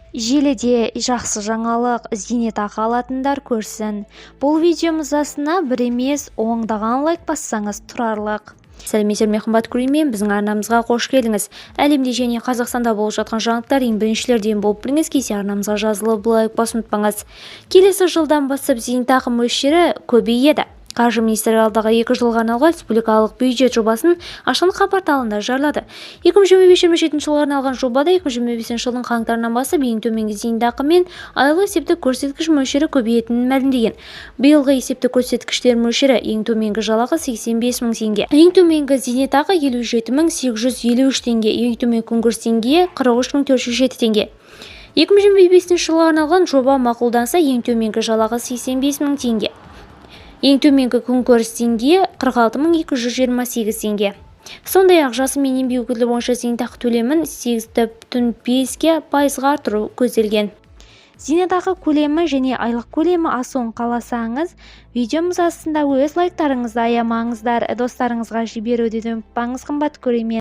Желіде жақсы жаңалық зейнетақы алатындар көрсін. Бұл видеомыз астына бір емес ондаған лайк бассаңыз тұрарлық. Сәлеметсіздер ме қымбатты көрермен, біздің арнамызға қош келдіңіз. Әлемде және Қазақстанда болып жатқан жаңалықтар ең біріншілерден болып біліңіз, келсе арнамызға жазылып лайк басуды ұмытпаңыз. Келесі жылдан бастап зейнетақы мөлшері көбейеді. Қаржы министрі алдағы 2 жылға арналған республикалық бюджет жобасын ашылымға порталында жариялады. 2025-27 жылға арналған жобада 2025 жылдың қаңтарынан бастап ең төменгі зейнетақы мен айлық есептік көрсеткіш мөлшері көбейетінін мәлімдеген. Биылғы есептік көрсеткіштер мөлшері ең төменгі жалақы 85 мың теңге, ең төменгі зейнетақы 57 853 теңге, ең төменгі күнкөріс деңгейі 43 407 теңге. 2025 жылға арналған жоба мақұлданса, ең төменгі жалақы 85 мың теңге. Ең төменгі күнкөріс деңгейі 46 228 теңге. Сондай-ақ жасы мен еңбек өтілі бойынша зейнетақы төлемін 8,5% арттыру көзделген. Зейнетақы көлемі және айлық көлемі асуын қаласаңыз, видеомыз астында өз лайктарыңызды аямаңыздар, достарыңызға жіберуден ұмытпаңыз қымбатты көрермен.